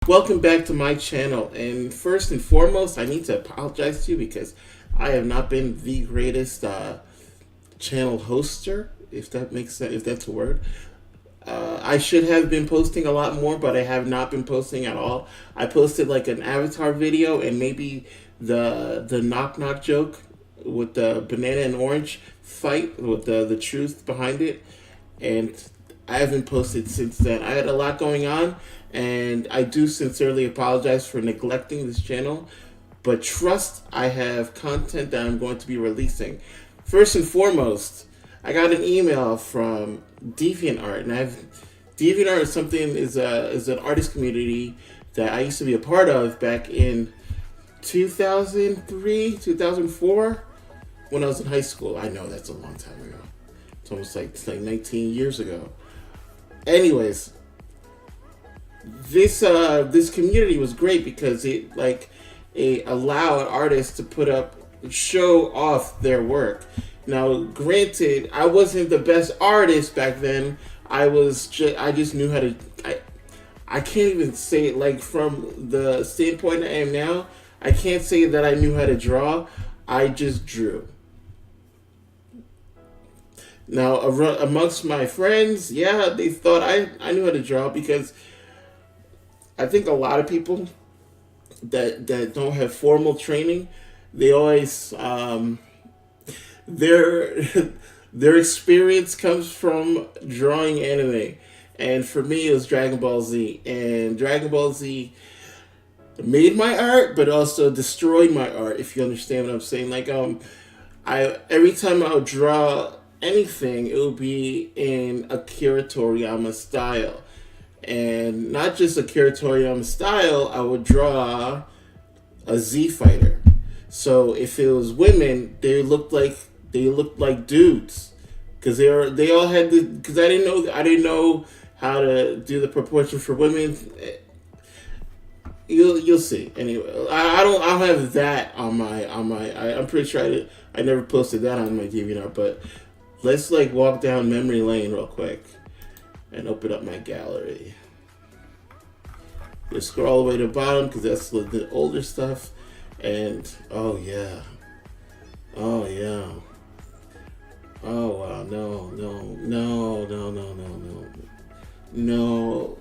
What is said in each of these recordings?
Welcome back to my channel. And first and foremost, I need to apologize to you because I have not been the greatest channel hoster, if that makes sense, if that's a word. I should have been posting a lot more, but I have not been posting at all. I posted like an avatar video and maybe the knock knock joke with the banana and orange fight with the truth behind it, and I haven't posted since then. I had a lot going on, and I do sincerely apologize for neglecting this channel. But trust, I have content that I'm going to be releasing. First and foremost, I got an email from Deviant Art, and Deviant Art is an artist community that I used to be a part of back in 2003, 2004, when I was in high school. I know that's a long time ago. It's like 19 years ago. Anyways, this community was great because it allowed artists to show off their work. Now, granted, I wasn't the best artist back then. I just knew how to. I can't even say it like from the standpoint I am now. I can't say that I knew how to draw. I just drew. Now, amongst my friends, yeah, they thought I knew how to draw because I think a lot of people that don't have formal training, they always their their experience comes from drawing anime, and for me, it was Dragon Ball Z, and Dragon Ball Z made my art, but also destroyed my art. If you understand what I'm saying, I every time I would draw anything, it would be in Akira Toriyama style. And not just Akira Toriyama style, I would draw a Z fighter. So if it was women, they looked like dudes because they all had the because I didn't know how to do the proportion for women. You'll see. Anyway, I don't have that on my I'm pretty sure I never posted that on my DeviantArt, but let's walk down memory lane real quick and open up my gallery. Just scroll all the way to the bottom because that's the older stuff. And oh yeah, oh yeah, oh wow, no.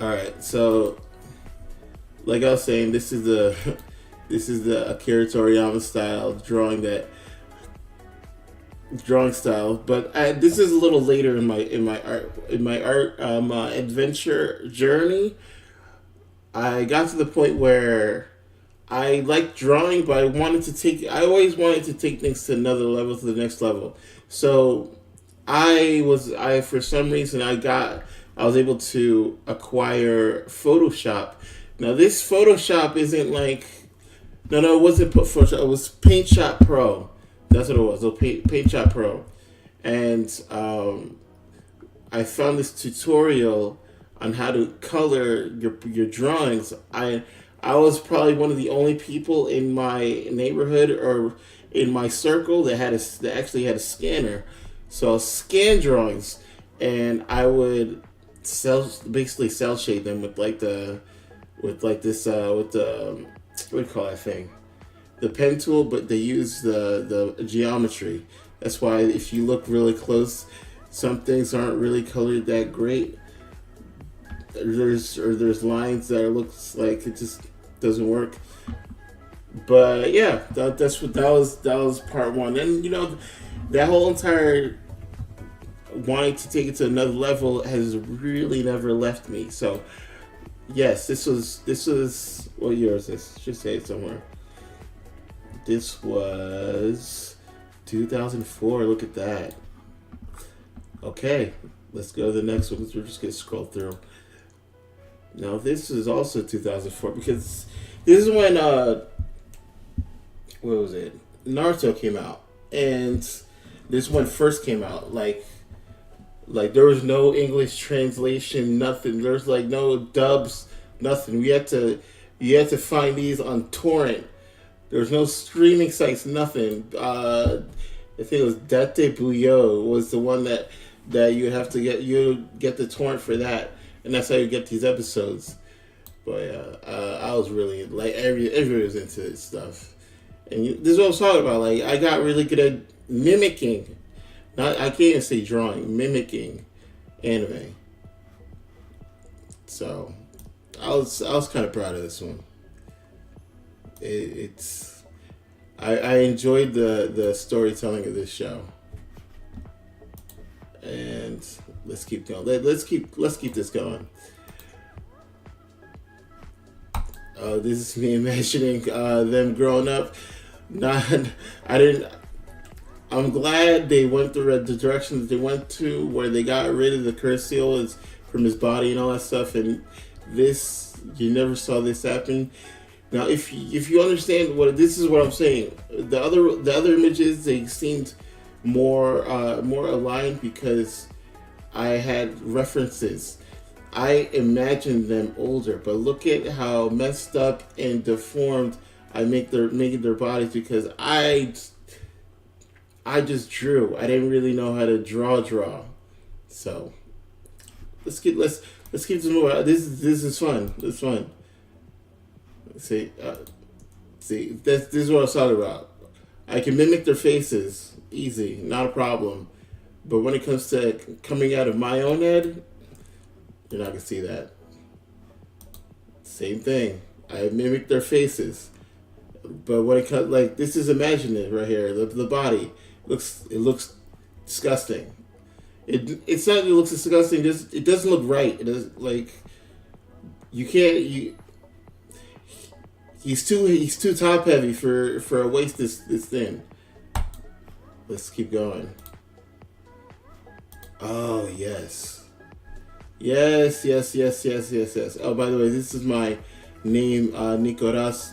All right, so like I was saying, this is the this is the Akira Toriyama style drawing style, but this is a little later in my art adventure journey. I got to the point where I liked drawing, but I always wanted to take things to another level, to the next level. So I for some reason I was able to acquire Photoshop. Now this Photoshop isn't like no, it wasn't Photoshop. It was Paint Shop Pro. That's what it was. Paint Shop Pro, and I found this tutorial on how to color your drawings. I was probably one of the only people in my neighborhood or in my circle that actually had a scanner. So I'll scan drawings, and I would basically cell shade them with with the what do you call that thing? The pen tool, but they use the geometry. That's why if you look really close, some things aren't really colored that great. There's lines that looks like it just doesn't work. But yeah, that was part one. And that whole entire wanting to take it to another level has really never left me. So yes, this was what year is this? Should say it somewhere. This was 2004. Look at that. Okay, let's go to the next one. We're just gonna scroll through. Now this is also 2004 because this is when what was it? Naruto came out, and this one first came out. There was no English translation, nothing. There's no dubs, nothing. You had to find these on torrent. There was no streaming sites, nothing. I think it was Date Buyo was the one that that you get the torrent for that, and that's how you get these episodes. But I was really like everybody was into this stuff, and this is what I was talking about. Like I got really good at mimicking. Not I can't even say drawing, mimicking anime. So I was kind of proud of this one. It's I enjoyed the storytelling of this show, and let's keep going. Let's keep this going. This is me imagining them growing up. Not, I didn't. I'm glad they went the direction that they went to, where they got rid of the curse seal from his body and all that stuff. And this, you never saw this happen. Now, if you understand this is what I'm saying. The other images, they seemed more aligned because I had references. I imagined them older, but look at how messed up and deformed I making their bodies, because I just drew. I didn't really know how to draw. So let's keep this moving. This is fun. It's fun. See, this is what I was talking about. I can mimic their faces easy, not a problem. But when it comes to coming out of my own head, you're not gonna see that. Same thing. I mimic their faces, but when it comes, like, this is imaginary right here. The body looks disgusting. It's not that it looks disgusting. Just it doesn't look right. It does, like, you can't. He's too top heavy for a waist this thin. Let's keep going. Oh yes. Yes. Oh, by the way, this is my name, Nicholas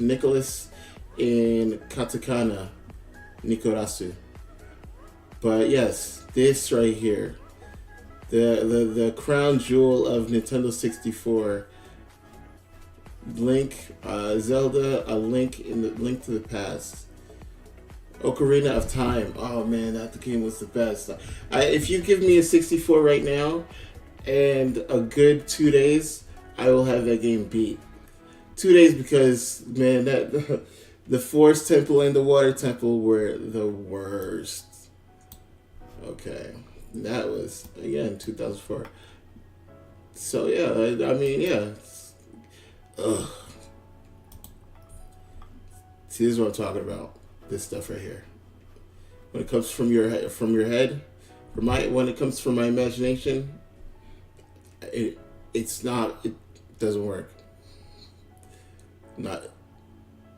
in katakana, Nikorasu. But yes, this right here, the crown jewel of Nintendo 64. Link, Zelda, a Link to the Past. Ocarina of Time. Oh man, that game was the best. If you give me a 64 right now and a good 2 days, I will have that game beat. 2 days, because man, that the Forest Temple and the Water Temple were the worst. Okay, that was again 2004. So yeah, I mean yeah. Ugh. See, this is what I'm talking about. This stuff right here. When it comes from your head, when it comes from my imagination, it doesn't work. Not.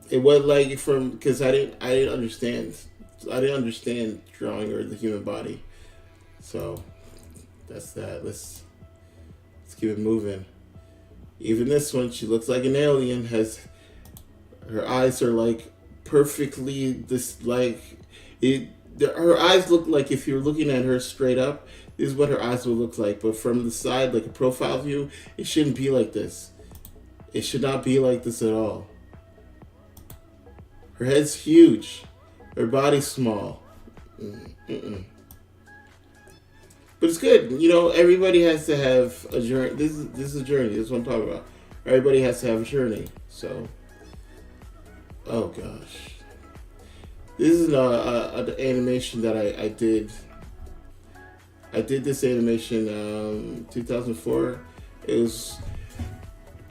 It was like because I didn't understand drawing or the human body. So that's that. Let's keep it moving. Even this one, she looks like an alien. Her eyes are like perfectly her eyes look like, if you're looking at her straight up, this is what her eyes would look like. But from the side, like a profile view, it shouldn't be like this. It should not be like this at all. Her head's huge. Her body's small. But it's good. You know, everybody has to have a journey. This is a journey. This is what I'm talking about. Everybody has to have a journey. So, oh gosh. This is an animation that I did. I did this animation 2004. It was...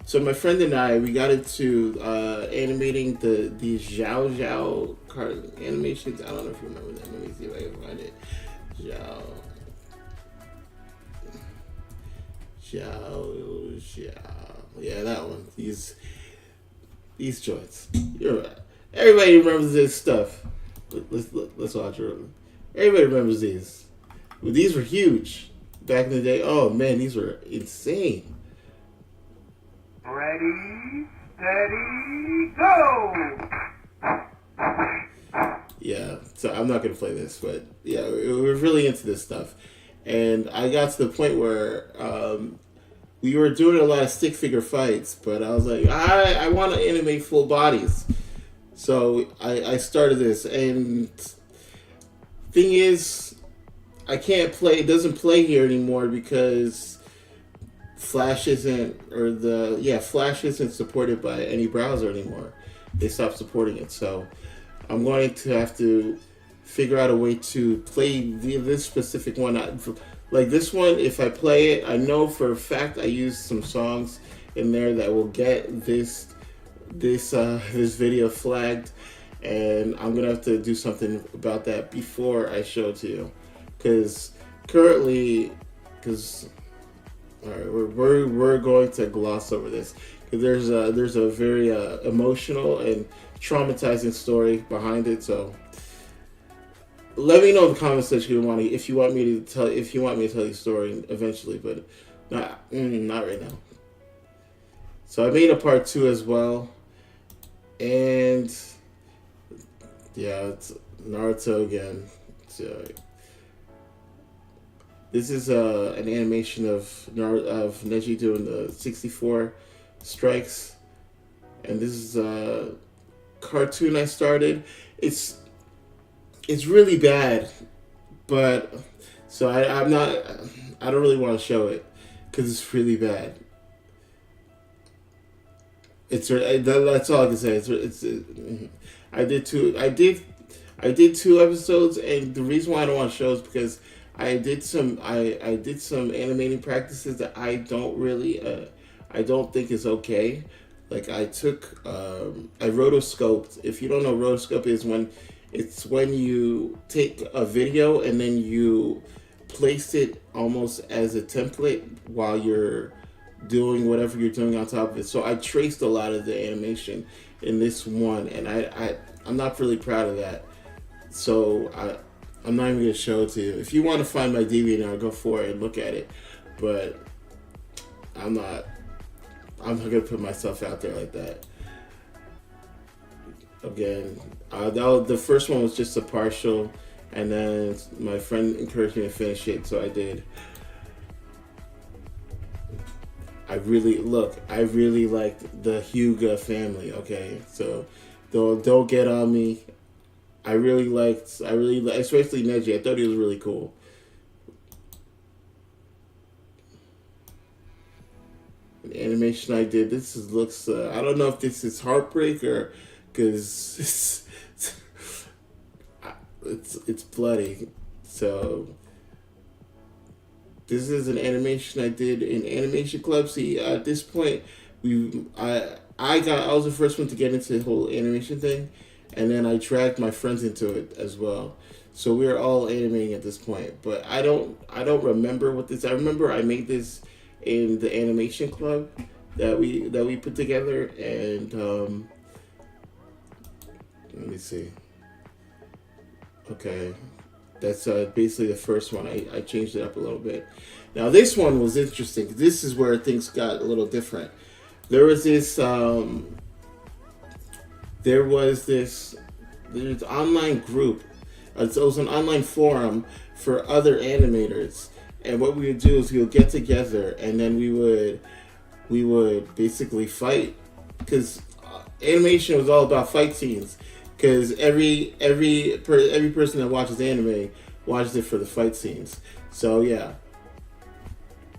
So my friend and I, we got into animating these Zhao Zhao animations. I don't know if you remember that. Let me see if I can find it. Zhao. Yeah, that one. These joints. You're right. Everybody remembers this stuff. Let's watch it. Everybody remembers these. Well, these were huge back in the day. Oh man, these were insane. Ready, steady, go! Yeah, so I'm not gonna play this, but yeah, we're really into this stuff. And I got to the point where we were doing a lot of stick figure fights, but I was like, I want to animate full bodies. So I started this, and thing is, I can't play. It doesn't play here anymore because Flash isn't, or the yeah, Flash isn't supported by any browser anymore. They stopped supporting it, so I'm going to have to figure out a way to play this specific one. Like this one, if I play it, I know for a fact I use some songs in there that will get this video flagged, and I'm gonna have to do something about that before I show it to you, because currently, because all right, we're going to gloss over this because there's a very emotional and traumatizing story behind it. So let me know in the comments section if you want me to tell you the story eventually, but not right now. So I made a part two as well, and yeah, it's Naruto again. So this is an animation of Neji doing the 64 strikes, and this is a cartoon I started. It's it's really bad, but so I'm not. I don't really want to show it because it's really bad. That's all I can say. I did two. I did two episodes, and the reason why I don't want to show is because I did some animating practices that I don't think is okay. Like I rotoscoped. If you don't know, rotoscope is when you take a video and then you place it almost as a template while you're doing whatever you're doing on top of it. So I traced a lot of the animation in this one, and I'm not really proud of that. So I'm not even gonna show it to you. If you want to find my Deviant, I'll go for it and look at it. But I'm not. I'm not gonna put myself out there like that. Again, the first one was just a partial, and then my friend encouraged me to finish it, so I did. I really liked the Hyuga family. Okay, so don't get on me. Especially Neji. I thought he was really cool. The animation I did. Looks. I don't know if this is heartbreak or because it's bloody. So this is an animation I did in Animation Club. See, at this point, I was the first one to get into the whole animation thing, and then I dragged my friends into it as well. So we were all animating at this point. But I don't remember what this. I remember I made this in the Animation Club that we put together, and let me see. Okay, that's basically the first one. I changed it up a little bit. Now this one was interesting. This is where things got a little different. There was this there was this there's online group. It was an online forum for other animators, and what we would do is we would get together, and then we would basically fight, because animation was all about fight scenes. Because every person that watches anime watches it for the fight scenes. So yeah,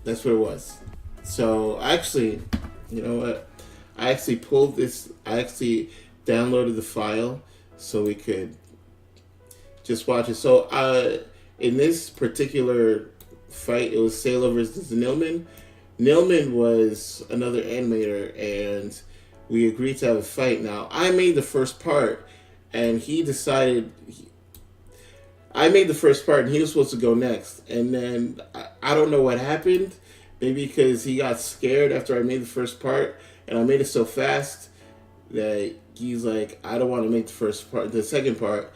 that's what it was. So actually, you know what? I actually pulled this. I actually downloaded the file so we could just watch it. So in this particular fight, it was Sailor versus Nilman. Nilman was another animator, and we agreed to have a fight. Now I made the first part, and he decided. I made the first part, and he was supposed to go next. And then I don't know what happened. Maybe because he got scared after I made the first part, and I made it so fast that he's like, I don't want to make the second part.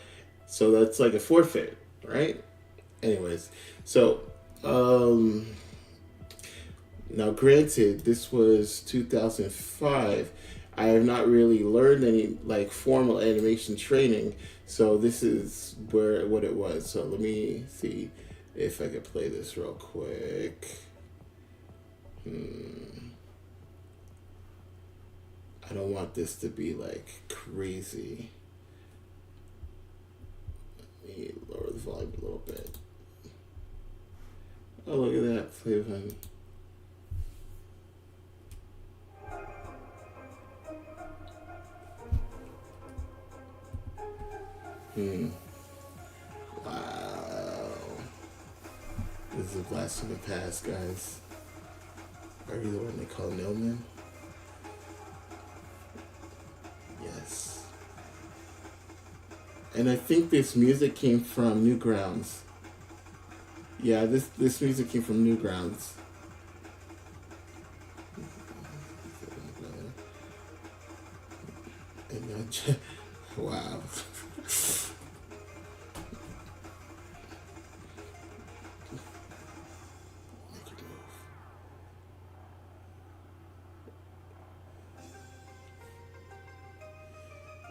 So that's like a forfeit, right? Anyways, so now granted, this was 2005. I have not really learned any like formal animation training, so this is what it was. So let me see if I could play this real quick. I don't want this to be like crazy. Let me lower the volume a little bit. Oh, look at that. Flavor. Hmm. Wow. This is a blast from the past, guys. Are you the one they call Nilman? Yes. And I think this music came from Newgrounds. Yeah, this music came from Newgrounds. And wow.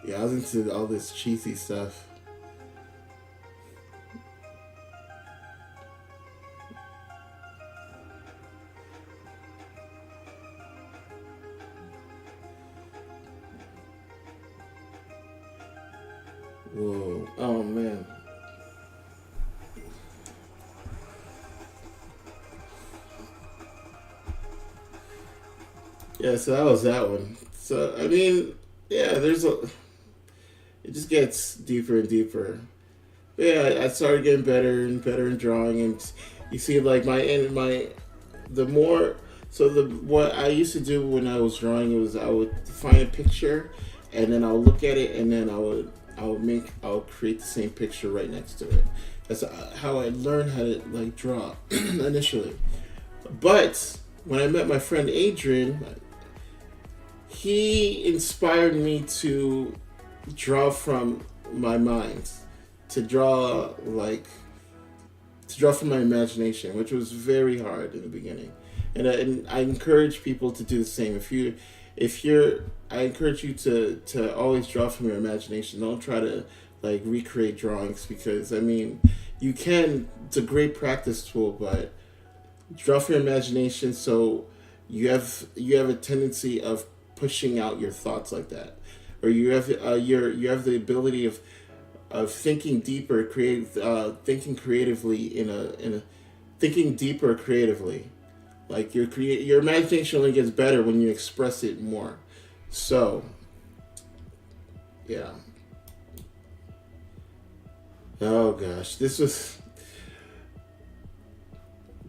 Yeah, I was into all this cheesy stuff. Whoa. Oh man. Yeah, so that was that one. So I mean, yeah, there's a. It just gets deeper and deeper. But yeah, I started getting better and better in drawing, and you see, like my the more so the what I used to do when I was drawing was I would find a picture, and then I'll look at it, and then I'll create the same picture right next to it. That's how I learned how to like draw initially. But when I met my friend Adrian, he inspired me to draw from my mind, to draw like to draw from my imagination, which was very hard in the beginning. And I encourage people to do the same. If you're, I encourage you to always draw from your imagination. Don't try to like recreate drawings because I mean, you can. It's a great practice tool, but draw from your imagination. So you have a tendency of pushing out your thoughts like that, or you have the ability of thinking deeper, thinking creatively in a thinking deeper creatively. Like your imagination only gets better when you express it more. So yeah. Oh gosh, this was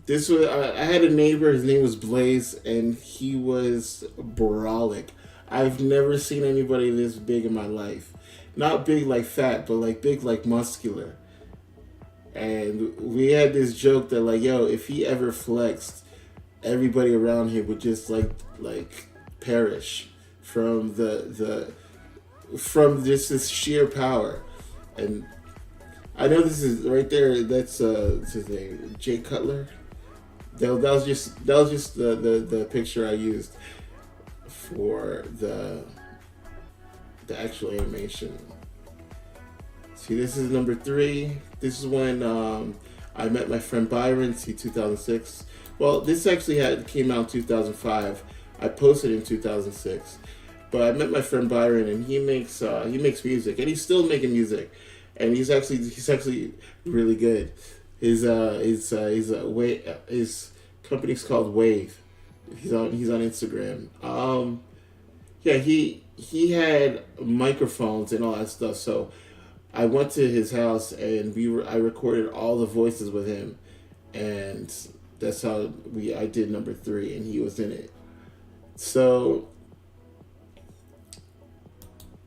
I had a neighbor. His name was Blaze, and he was brolic. I've never seen anybody this big in my life. Not big like fat, but like big like muscular. And we had this joke that like, yo, if he ever flexed, everybody around him would just like perish from from just this sheer power. And I know this is right there. What's his name, Jay Cutler. That was just the picture I used for the actual animation. See, this is number three. This is when I met my friend Byron. See, 2006. Well, this actually came out in 2005. I posted in 2006, but I met my friend Byron, and he makes music, and he's still making music, and he's actually really good. His company's called Wave. He's on Instagram. Yeah, he had microphones and all that stuff. So I went to his house and I recorded all the voices with him, and that's how I did number three, and he was in it. So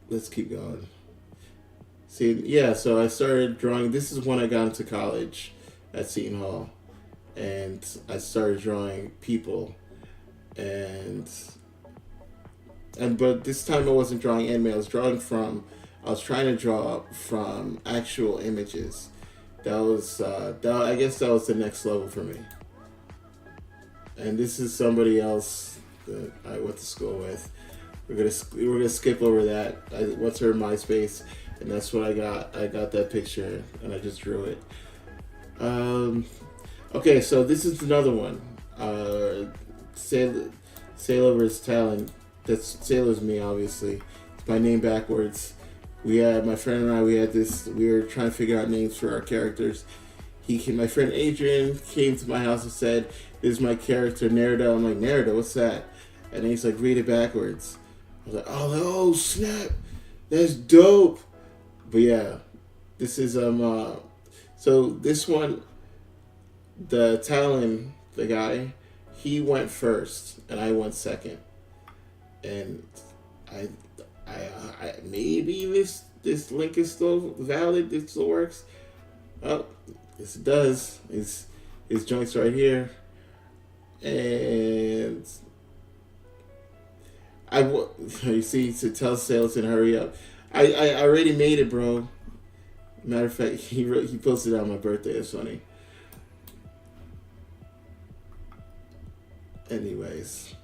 let's keep going. See, yeah, so I started drawing. This is when I got into college at Seton Hall, and I started drawing people, and but this time I wasn't drawing anime. I was trying to draw from actual images. I guess that was the next level for me. And this is somebody else that I went to school with. We're gonna skip over that. What's her MySpace, and that's what I got. I got that picture, and I just drew it. Um, okay, so this is another one. Sailor's Talent. That's Sailor's me, obviously. It's my name backwards. My friend and I. We had this. We were trying to figure out names for our characters. My friend Adrian came to my house and said, "This is my character Naruto." I'm like, "Naruto, what's that?" And then he's like, "Read it backwards." I was like, "Oh snap, that's dope." But yeah, this is so this one, the Talon, the guy, he went first and I went second, and I maybe this link is still valid. It still works. Oh, yes, it does. His joints right here, and you see to tell sales and hurry up. I already made it, bro. Matter of fact, he posted it on my birthday. It's funny. Anyways,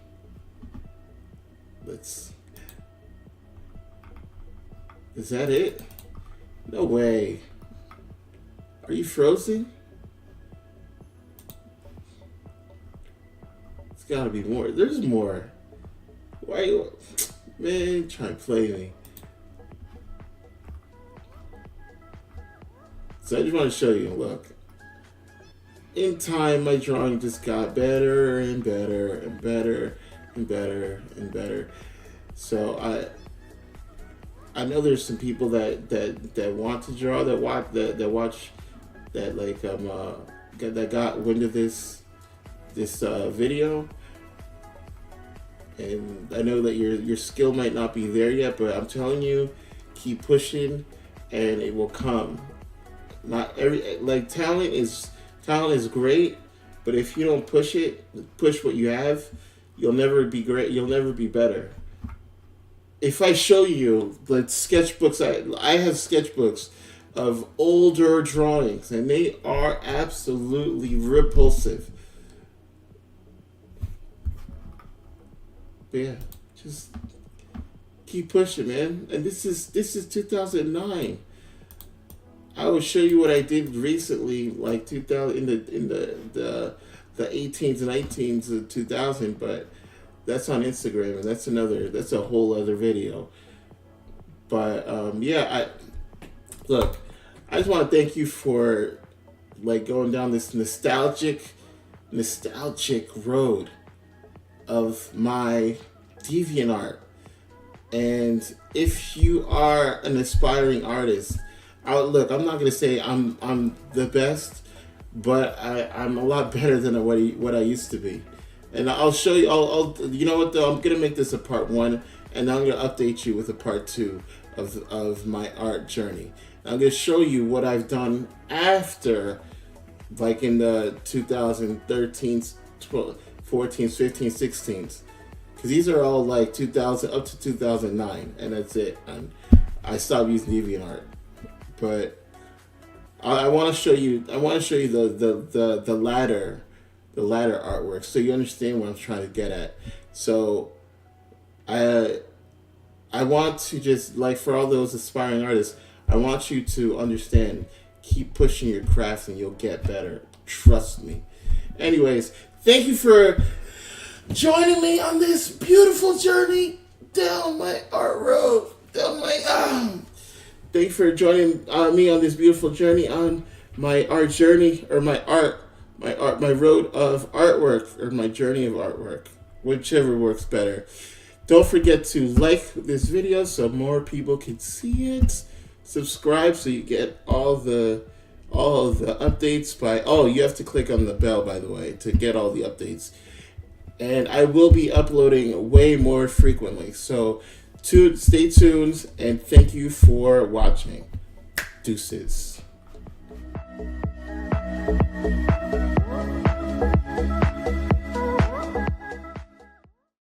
let's. Is that it? No way. Are you frozen? It's gotta be more. There's more. Why you, man, trying to play me. So I just want to show you, look. In time, my drawing just got better and better and better and better and better. So I know there's some people that want to draw, that watch that like that got wind of this video, and I know that your skill might not be there yet, but I'm telling you, keep pushing, and it will come. Not every like talent is great, but if you don't push what you have, you'll never be great. You'll never be better. If I show you the sketchbooks, I have sketchbooks of older drawings, and they are absolutely repulsive. But yeah, just keep pushing, man. And this is 2009. I will show you what I did recently, like 2000 in the 18s and 19s of 2000, but that's on Instagram, and that's a whole other video. But yeah, look, I just want to thank you for like going down this nostalgic road of my deviant art. And if you are an aspiring artist, look, I'm not gonna say I'm the best, but I'm a lot better than what I used to be. And I'll show you. You know what though? I'm gonna make this a part one, and I'm gonna update you with a part two of my art journey. I'm gonna show you what I've done after, like in the 2013s, 12, 14s, 15s, 16s, because these are all like 2000 up to 2009, and that's it. And I stopped using DeviantArt. But I want to show you. I want to show you the ladder artwork, so you understand what I'm trying to get at. So, I want to just like for all those aspiring artists, I want you to understand. Keep pushing your craft, and you'll get better. Trust me. Anyways, thank you for joining me on this beautiful journey down my art road. Down my Thank you for joining me on this beautiful journey on my art journey, or my road of artwork, or my journey of artwork, whichever works better. Don't forget to like this video so more people can see it. Subscribe so you get all the updates you have to click on the bell, by the way, to get all the updates. And I will be uploading way more frequently. So stay tuned, and thank you for watching. Deuces.